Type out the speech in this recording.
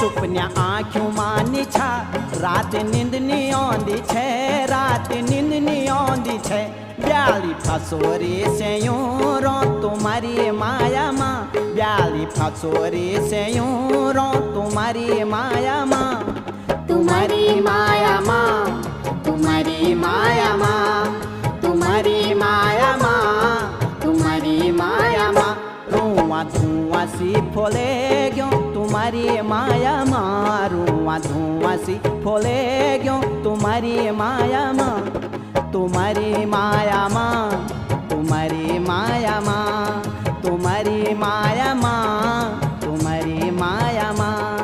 सुपन्या आँखों मानी छा रात नींद नहीं आँदी छे रात नींद नहीं आँदी छे ब्याली फसोरी से यूं रो तुम्हारी माया माँ ब्याली फसोरी से यूं रो तुम्हारी माया माँ तुम्हारी माया माँ तुम्हारी माया माँ तुम्हारी माया माँ तुम्हारी माया माँ रुआ धुआं सी फोले गयो तुम्हारी माया माँ रुआ धुआं सी फोले गयो तुम्हारी माया माँ तुम्हारी माया माँ तुम्हारी माया माँ तुम्हारी माया माँ तुम्हारी माया माँ।